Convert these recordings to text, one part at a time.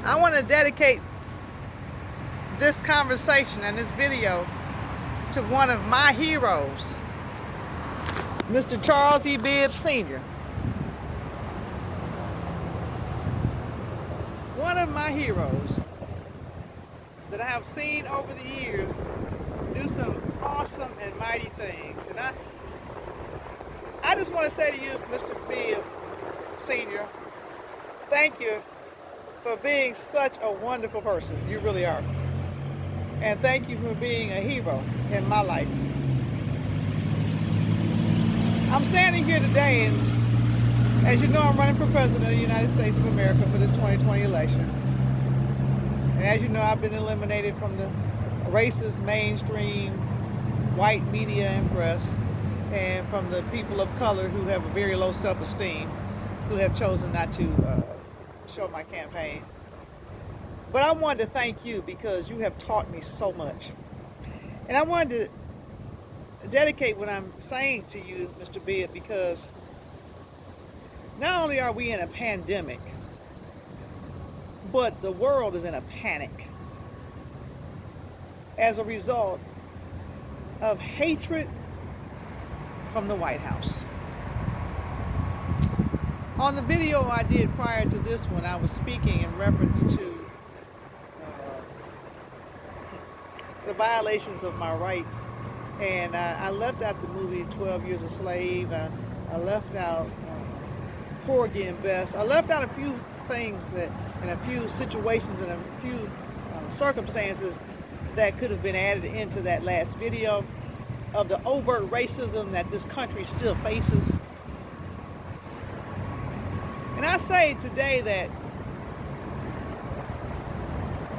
I want to dedicate this conversation and this video to one of my heroes, Mr. Charles E. Bibb Sr. One of my heroes that I have seen over the years do some awesome and mighty things. And I just want to say to you, Mr. Bibb Sr., thank you for being such a wonderful person. You really are. And thank you for being a hero in my life. I'm standing here today, and as you know, I'm running for president of the United States of America for this 2020 election. And as you know, I've been eliminated from the racist, mainstream, white media and press, and from the people of color who have a very low self-esteem, who have chosen not to show my campaign. But I wanted to thank you because you have taught me so much. And I wanted to dedicate what I'm saying to you, Mr. Bibb, because not only are we in a pandemic, but the world is in a panic as a result of hatred from the White House. On the video I did prior to this one, I was speaking in reference to the violations of my rights. And I left out the movie 12 Years a Slave. I left out Porgy and Bess. I left out a few things that, and a few situations and a few circumstances that could have been added into that last video of the overt racism that this country still faces. And I say today that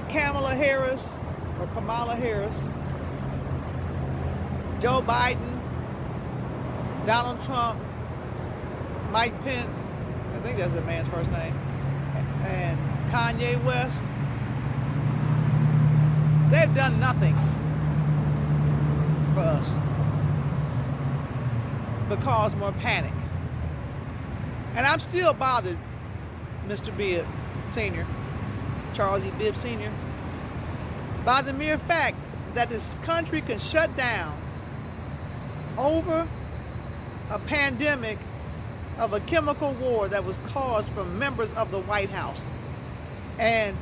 Kamala Harris, Joe Biden, Donald Trump, Mike Pence, I think that's the man's first name, and Kanye West, they've done nothing for us but cause more panic. And I'm still bothered, Mr. Bibb Sr., Charles E. Bibb Sr., by the mere fact that this country can shut down over a pandemic of a chemical war that was caused from members of the White House. And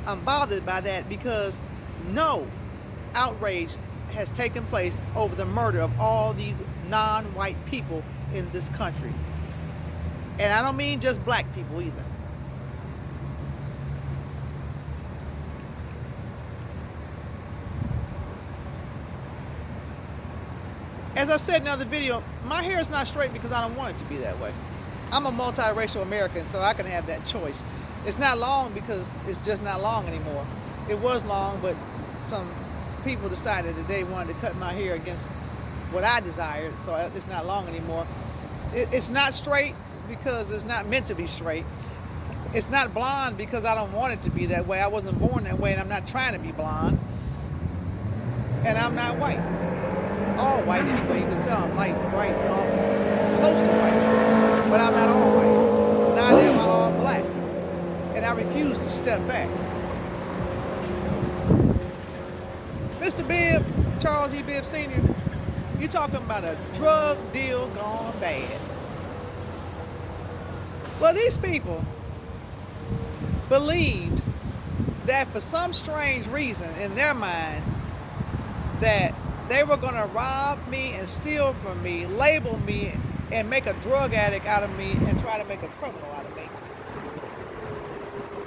I'm bothered by that because no outrage has taken place over the murder of all these non-white people in this country. And I don't mean just black people either. As I said in another video, my hair is not straight because I don't want it to be that way. I'm a multiracial American, so I can have that choice. It's not long because it's just not long anymore. It was long, but some people decided that they wanted to cut my hair against what I desired, so it's not long anymore. It's not straight because it's not meant to be straight. It's not blonde because I don't want it to be that way. I wasn't born that way, and I'm not trying to be blonde. And I'm not white. All white anyway. You can tell I'm light, white, close to white. But I'm not all white. Neither am I all black. And I refuse to step back. Mr. Bibb, Charles E. Bibb Sr., you're talking about a drug deal gone bad. Well, these people believed that for some strange reason in their minds that they were going to rob me and steal from me, label me, and make a drug addict out of me and try to make a criminal out of me.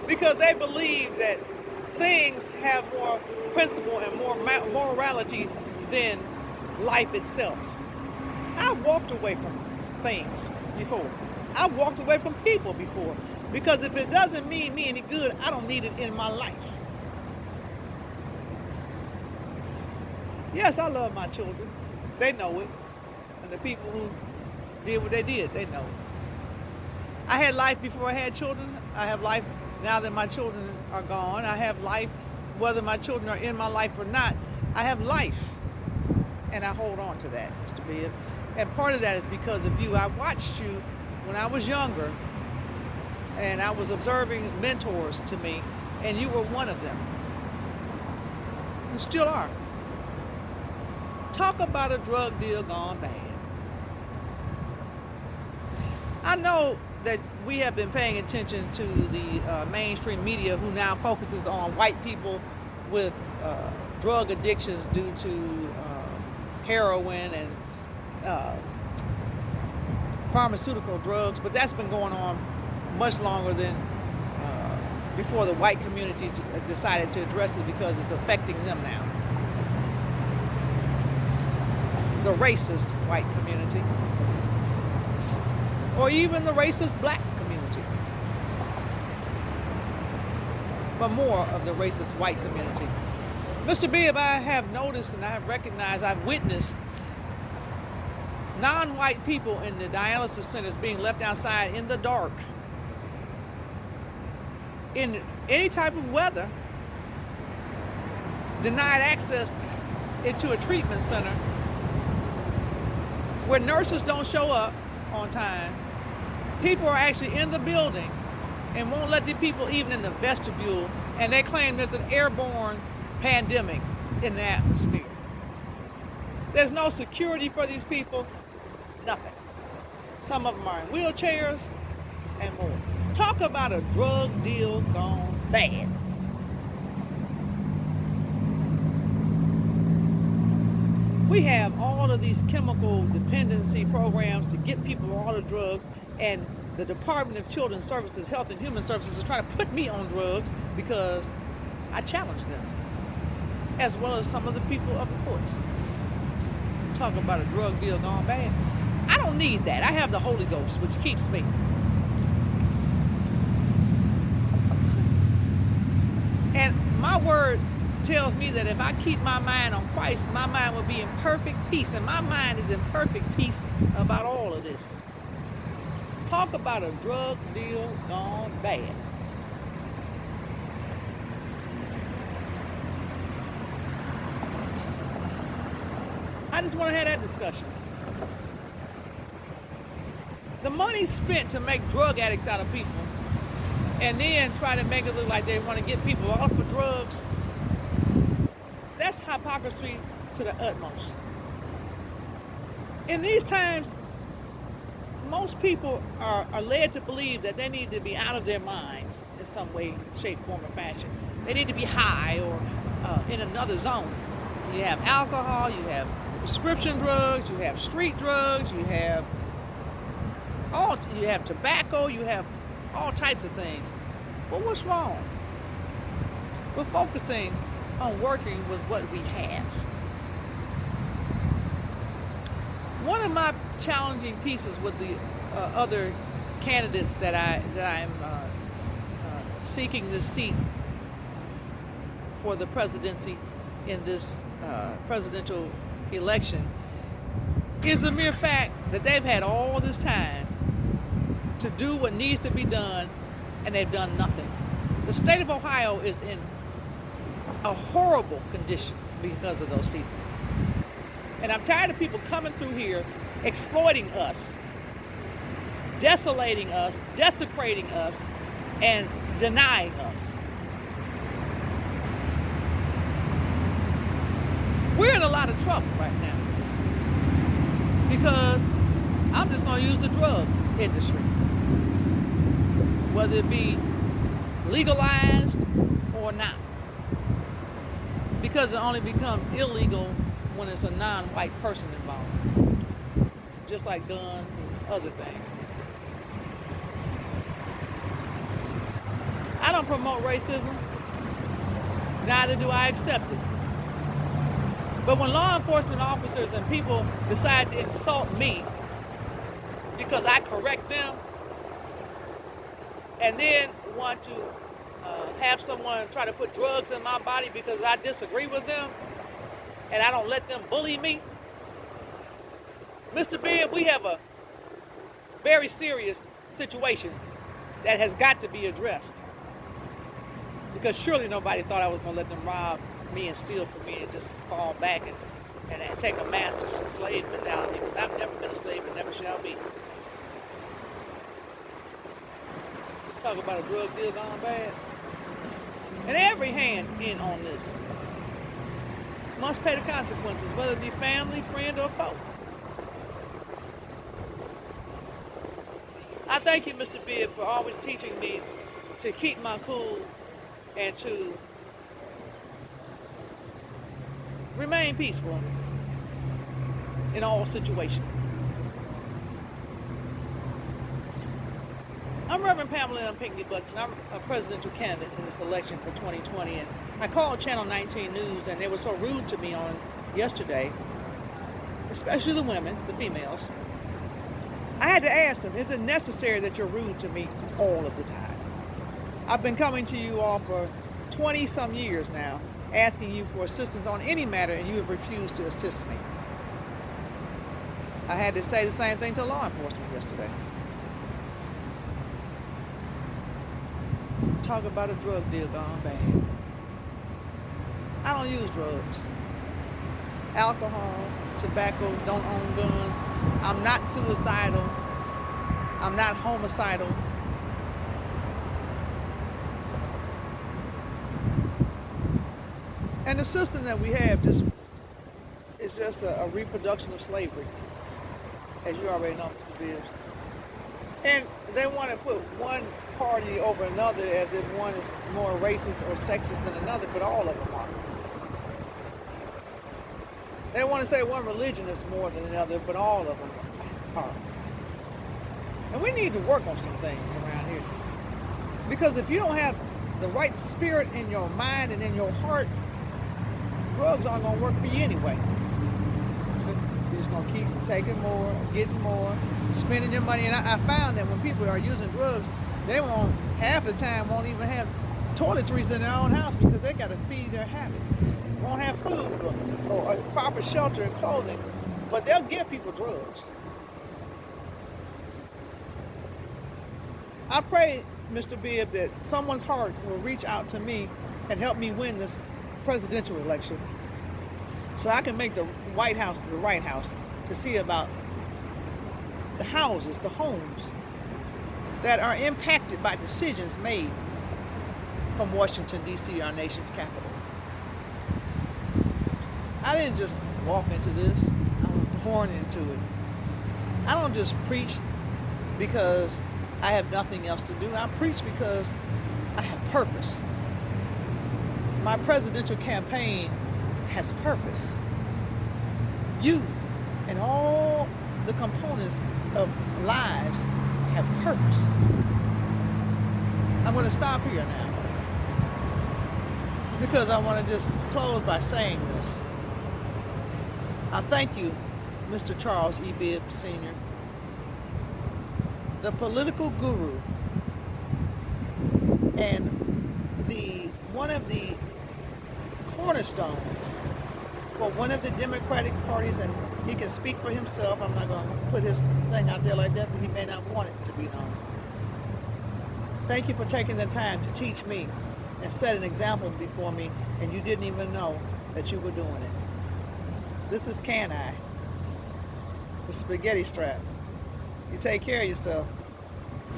Because they believe that things have more principle and more morality than life itself. I've walked away from things before. I've walked away from people before. Because if it doesn't mean me any good, I don't need it in my life. Yes, I love my children. They know it. And the people who did what they did, they know it. I had life before I had children. I have life now that my children are gone. I have life whether my children are in my life or not. I have life. And I hold on to that, Mr. Bibb. And part of that is because of you. I watched you when I was younger and I was observing mentors to me, and you were one of them. You still are. Talk about a drug deal gone bad. I know that we have been paying attention to the mainstream media, who now focuses on white people with drug addictions due to heroin and pharmaceutical drugs, but that's been going on much longer than before the white community decided to address it, because it's affecting them now. The racist white community, or even the racist black community, but more of the racist white community. Mr. Bibb, I have noticed and I have recognized, I've witnessed non-white people in the dialysis centers being left outside in the dark in any type of weather, denied access into a treatment center where nurses don't show up on time. People are actually in the building and won't let the people even in the vestibule, and they claim there's an airborne pandemic in the atmosphere. There's no security for these people, nothing. Some of them are in wheelchairs and more. Talk about a drug deal gone bad. We have all of these chemical dependency programs to get people all the drugs, and the Department of Children's Services, Health and Human Services is trying to put me on drugs because I challenge them, as well as some of the people of the courts. Talk about a drug deal gone bad. I don't need that. I have the Holy Ghost, which keeps me. And my word tells me that if I keep my mind on Christ, my mind will be in perfect peace. And my mind is in perfect peace about all of this. Talk about a drug deal gone bad. I just want to have that discussion. The money spent to make drug addicts out of people, and then try to make it look like they want to get people off of drugs, that's hypocrisy to the utmost. In these times, most people are led to believe that they need to be out of their minds in some way, shape, form, or fashion. They need to be high or in another zone. You have alcohol, you have prescription drugs, you have street drugs, you have tobacco, you have all types of things. But what's wrong? We're focusing on working with what we have. One of my challenging pieces with the other candidates that I'm seeking this seat for the presidency in this presidential election is the mere fact that they've had all this time to do what needs to be done, and they've done nothing. The state of Ohio is in a horrible condition because of those people. And I'm tired of people coming through here exploiting us, desolating us, desecrating us, and denying us. We're in a lot of trouble right now because I'm just going to use the drug industry, whether it be legalized or not, because it only becomes illegal when it's a non-white person involved, just like guns and other things. I don't promote racism, neither do I accept it. But when law enforcement officers and people decide to insult me because I correct them, and then want to have someone try to put drugs in my body because I disagree with them, and I don't let them bully me, Mr. Bibb, we have a very serious situation that has got to be addressed. Because surely nobody thought I was going to let them rob me and steal from me and just fall back and take a master's slave mentality, because I've never been a slave and never shall be. Talk about a drug deal gone bad. And every hand in on this must pay the consequences, whether it be family, friend, or foe. I thank you, Mr. Bibb, for always teaching me to keep my cool and to remain peaceful in all situations. I'm Reverend Pamela M. Pinckney Butts, and I'm a presidential candidate in this election for 2020. And I called Channel 19 News, and they were so rude to me on yesterday, especially the women, the females. I had to ask them, is it necessary that you're rude to me all of the time? I've been coming to you all for 20 some years now, asking you for assistance on any matter, and you have refused to assist me. I had to say the same thing to law enforcement yesterday. Talk about a drug deal gone bad. I don't use drugs. Alcohol, tobacco, don't own guns. I'm not suicidal. I'm not homicidal. And the system that we have is just a reproduction of slavery, as you already know, Mr. Bibbs. And they want to put one party over another as if one is more racist or sexist than another, but all of them are. They want to say one religion is more than another, but all of them are. And we need to work on some things around here. Because if you don't have the right spirit in your mind and in your heart, drugs aren't going to work for you anyway. You're just going to keep taking more, getting more, spending your money. And I found that when people are using drugs, they won't, half the time, won't even have toiletries in their own house because they got to feed their habit. Won't have food or proper shelter and clothing, but they'll give people drugs. I pray, Mr. Bibb, that someone's heart will reach out to me and help me win this presidential election so I can make the White House the right house to see about the houses, the homes that are impacted by decisions made from Washington, D.C., our nation's capital. I didn't just walk into this. I was born into it. I don't just preach because I have nothing else to do. I preach because I have purpose. My presidential campaign has purpose. You and all the components of lives have purpose. I'm going to stop here now because I want to just close by saying this. I thank you, Mr. Charles E. Bibb Sr., the political guru and one of the cornerstones for one of the Democratic parties, and he can speak for himself. I'm not going to put his thing out there like that, but he may not want it to be known. Thank you for taking the time to teach me and set an example before me, and you didn't even know that you were doing it. This is Can I, the spaghetti strap. You take care of yourself.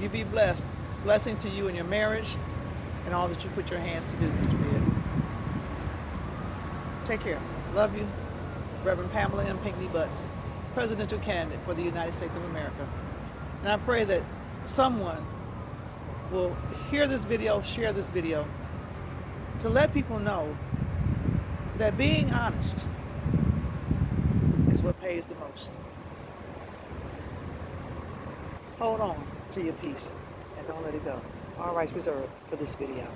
You be blessed. Blessings to you in your marriage and all that you put your hands to do, Mr. Bibb. Take care. Love you. Reverend Pamela M. Pinckney Butts, presidential candidate for the United States of America. And I pray that someone will hear this video, share this video, to let people know that being honest is what pays the most. Hold on to your peace and don't let it go. All rights reserved for this video.